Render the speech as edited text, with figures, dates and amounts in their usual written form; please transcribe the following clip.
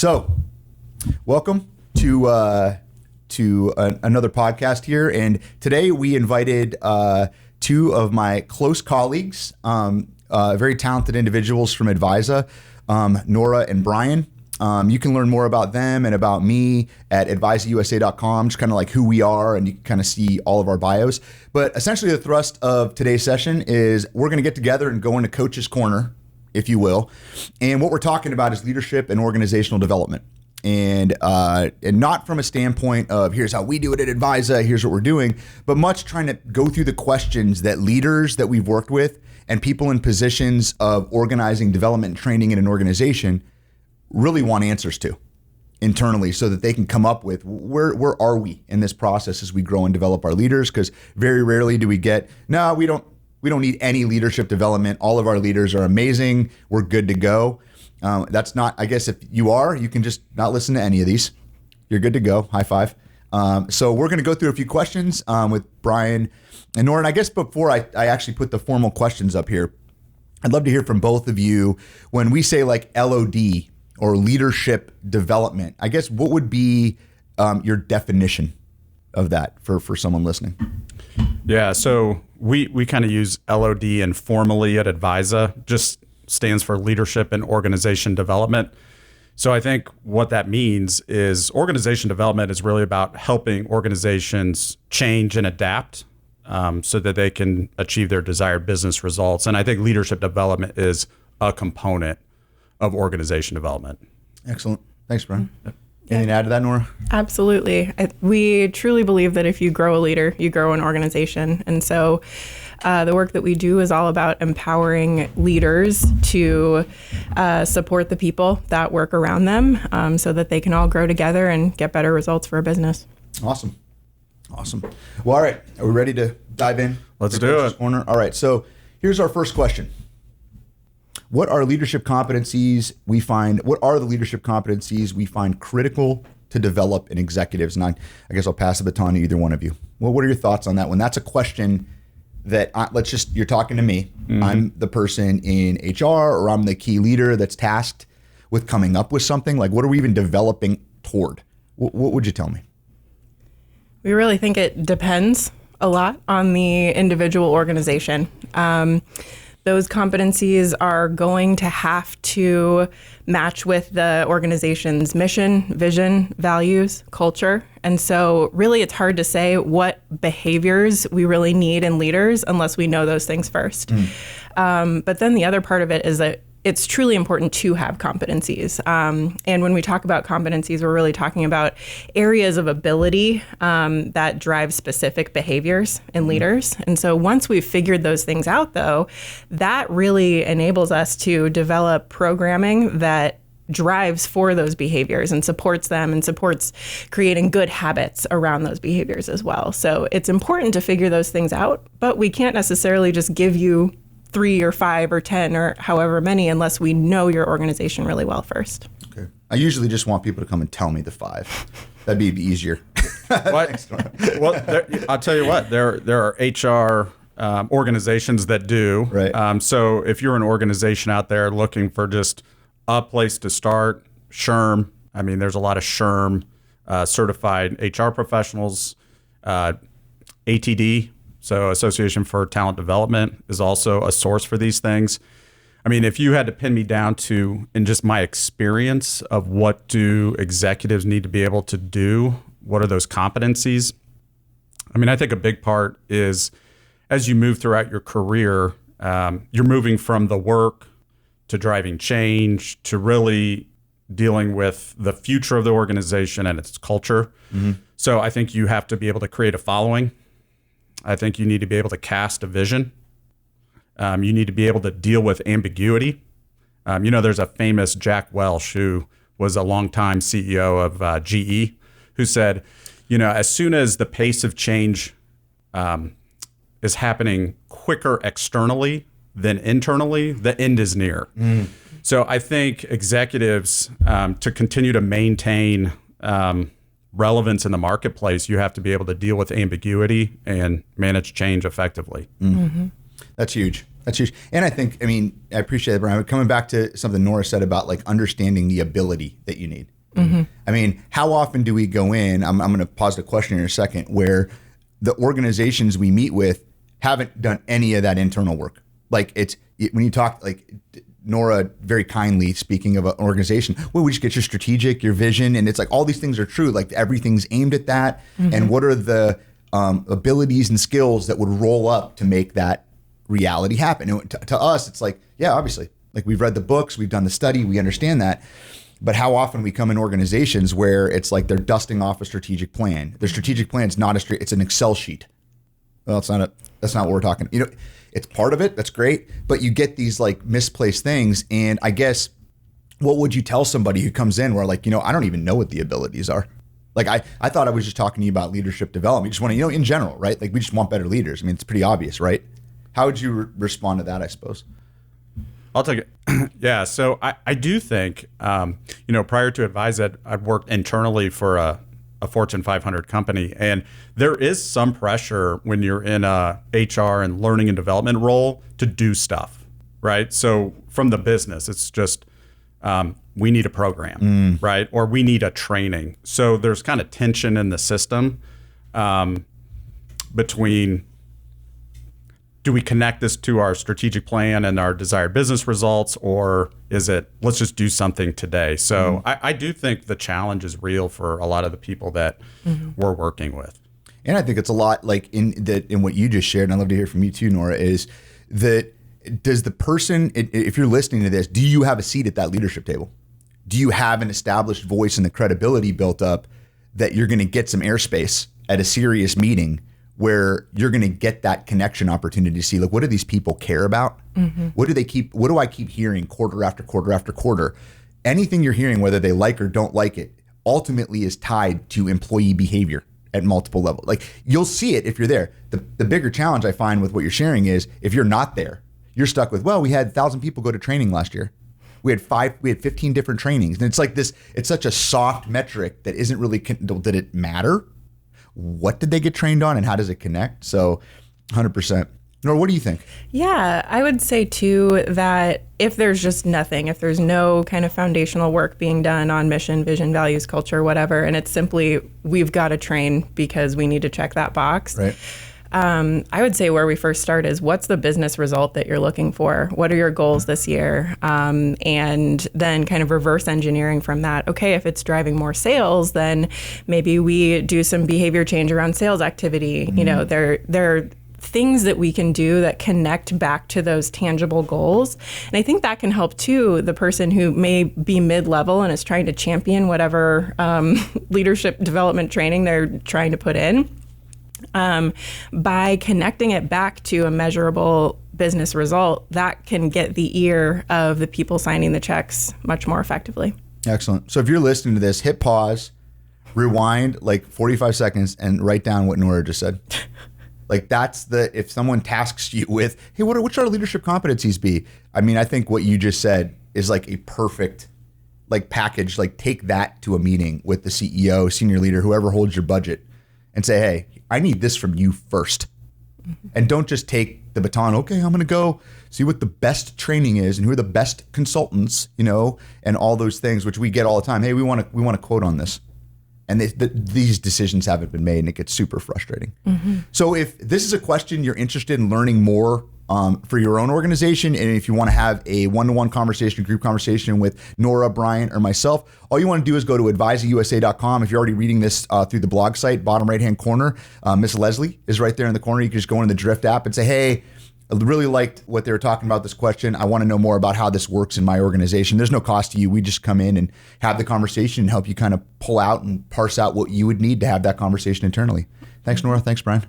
So, welcome to another podcast here, and today we invited two of my close colleagues, very talented individuals from ADVISA, Nora and Brian. You can learn more about them and about me at advisausa.com, just kind of like who we are, and you can kind of see all of our bios. But essentially the thrust of today's session is we're going to get together and go into Coach's Corner, if you will. And what we're talking about is leadership and organizational development. And not from a standpoint of here's how we do it at ADVISA, here's what we're doing, but much trying to go through the questions that leaders that we've worked with and people in positions of organizing development and training in an organization really want answers to internally, so that they can come up with where are we in this process as we grow and develop our leaders. Because very rarely do we get, no, we don't need any leadership development. All of our leaders are amazing. We're good to go. That's not, I guess if you are, you can just not listen to any of these. You're good to go. High five. So we're going to go through a few questions with Brian and Nora. And I guess before I actually put the formal questions up here, I'd love to hear from both of you. When we say like LOD or leadership development, I guess what would be your definition of that for someone listening? Yeah, so we kind of use LOD informally at ADVISA, just stands for leadership and organization development. So I think what that means is organization development is really about helping organizations change and adapt so that they can achieve their desired business results. And I think leadership development is a component of organization development. Excellent. Thanks, Brian. Anything to add to that, Nora? Absolutely. We truly believe that if you grow a leader, you grow an organization. And so the work that we do is all about empowering leaders to support the people that work around them so that they can all grow together and get better results for a business. Awesome. Well, all right. Are we ready to dive in? Let's do it. Corner? All right. So here's our first question. What are the leadership competencies we find critical to develop in executives? And I guess I'll pass the baton to either one of you. Well, what are your thoughts on that one? That's a question that you're talking to me. Mm-hmm. I'm the person in HR, or I'm the key leader that's tasked with coming up with something. Like, what are we even developing toward? What would you tell me? We really think it depends a lot on the individual organization. Those competencies are going to have to match with the organization's mission, vision, values, culture. And so really it's hard to say what behaviors we really need in leaders unless we know those things first. But then the other part of it is that it's truly important to have competencies. And when we talk about competencies, we're really talking about areas of ability that drive specific behaviors in leaders. And so once we've figured those things out, though, that really enables us to develop programming that drives for those behaviors and supports them and supports creating good habits around those behaviors as well. So it's important to figure those things out, but we can't necessarily just give you 3 or 5 or 10 or however many unless we know your organization really well first. Okay. I usually just want people to come and tell me the 5. That'd be easier. Well, I'll tell you what, there are HR organizations that do. Right. So if you're an organization out there looking for just a place to start, SHRM, I mean, there's a lot of SHRM certified HR professionals, ATD, so Association for Talent Development, is also a source for these things. I mean, if you had to pin me down to, in just my experience of what do executives need to be able to do, what are those competencies? I mean, I think a big part is as you move throughout your career, you're moving from the work to driving change to really dealing with the future of the organization and its culture. Mm-hmm. So I think you have to be able to create a following. I think you need to be able to cast a vision. You need to be able to deal with ambiguity. There's a famous Jack Welch who was a longtime CEO of GE who said, as soon as the pace of change is happening quicker externally than internally, the end is near. Mm. So I think executives, to continue to maintain relevance in the marketplace, you have to be able to deal with ambiguity and manage change effectively. Mm. Mm-hmm. That's huge. That's huge. And I think, I mean, I appreciate it, Brian. Coming back to something Nora said about like understanding the ability that you need. Mm-hmm. I mean, how often do we go in, I'm going to pause the question in a second, where the organizations we meet with haven't done any of that internal work? Like when you talk, like Nora very kindly speaking of an organization, well, we just get your strategic, your vision, and it's like all these things are true. Like everything's aimed at that. Mm-hmm. And what are the abilities and skills that would roll up to make that reality happen? And to us, it's like, yeah, obviously, like we've read the books, we've done the study, we understand that. But how often we come in organizations where it's like they're dusting off a strategic plan. Their strategic plan is not it's an Excel sheet. Well, that's not what we're talking. You know, it's part of it. That's great. But you get these like misplaced things. And I guess, what would you tell somebody who comes in where like, you know, I don't even know what the abilities are? Like I thought I was just talking to you about leadership development. You just want to, you know, in general, right? Like we just want better leaders. I mean, it's pretty obvious, right? How would you respond to that, I suppose? I'll take it. Yeah. So I do think, you know, prior to ADVISA, I'd worked internally for a Fortune 500 company. And there is some pressure when you're in a HR and learning and development role to do stuff, right? So from the business, it's just, we need a program, right? Or we need a training. So there's kind of tension in the system between, do we connect this to our strategic plan and our desired business results, or is it, let's just do something today? So I do think the challenge is real for a lot of the people that we're working with. And I think it's a lot like in what you just shared, and I'd love to hear from you too, Nora, is that does the person, if you're listening to this, do you have a seat at that leadership table? Do you have an established voice and the credibility built up that you're going to get some airspace at a serious meeting where you're going to get that connection opportunity to see, like, what do these people care about? What do I keep hearing quarter after quarter after quarter? Anything you're hearing, whether they like or don't like it, ultimately is tied to employee behavior at multiple levels. Like, you'll see it if you're there. The bigger challenge I find with what you're sharing is if you're not there, you're stuck with, well, we had 1,000 people go to training last year. We had 15 different trainings. And it's like this, it's such a soft metric that isn't really, did it matter? What did they get trained on and how does it connect? So 100%. Nora, what do you think? Yeah, I would say too that if there's just nothing, if there's no kind of foundational work being done on mission, vision, values, culture, whatever, and it's simply, we've got to train because we need to check that box. Right. I would say where we first start is, what's the business result that you're looking for? What are your goals this year? And then kind of reverse engineering from that. Okay, if it's driving more sales, then maybe we do some behavior change around sales activity. You know, there are things that we can do that connect back to those tangible goals. And I think that can help too, the person who may be mid-level and is trying to champion whatever leadership development training they're trying to put in. By connecting it back to a measurable business result, that can get the ear of the people signing the checks much more effectively. Excellent. So if you're listening to this, hit pause, rewind like 45 seconds and write down what Nora just said. Like that's if someone tasks you with, hey, what should our leadership competencies be? I mean, I think what you just said is like a perfect like package. Like take that to a meeting with the CEO, senior leader, whoever holds your budget, and say, hey, I need this from you first. And don't just take the baton, okay, I'm going to go see what the best training is and who are the best consultants, you know, and all those things, which we get all the time. Hey, we want to quote on this. And these decisions haven't been made, and it gets super frustrating. So if this is a question you're interested in learning more for your own organization, and if you want to have a one-to-one conversation, group conversation with Nora, Brian, or myself, all you want to do is go to advisausa.com. If you're already reading this through the blog site, bottom right-hand corner, Miss Leslie is right there in the corner. You can just go into the Drift app and say, hey, I really liked what they were talking about this question. I want to know more about how this works in my organization. There's no cost to you. We just come in and have the conversation and help you kind of pull out and parse out what you would need to have that conversation internally. Thanks, Nora. Thanks, Brian.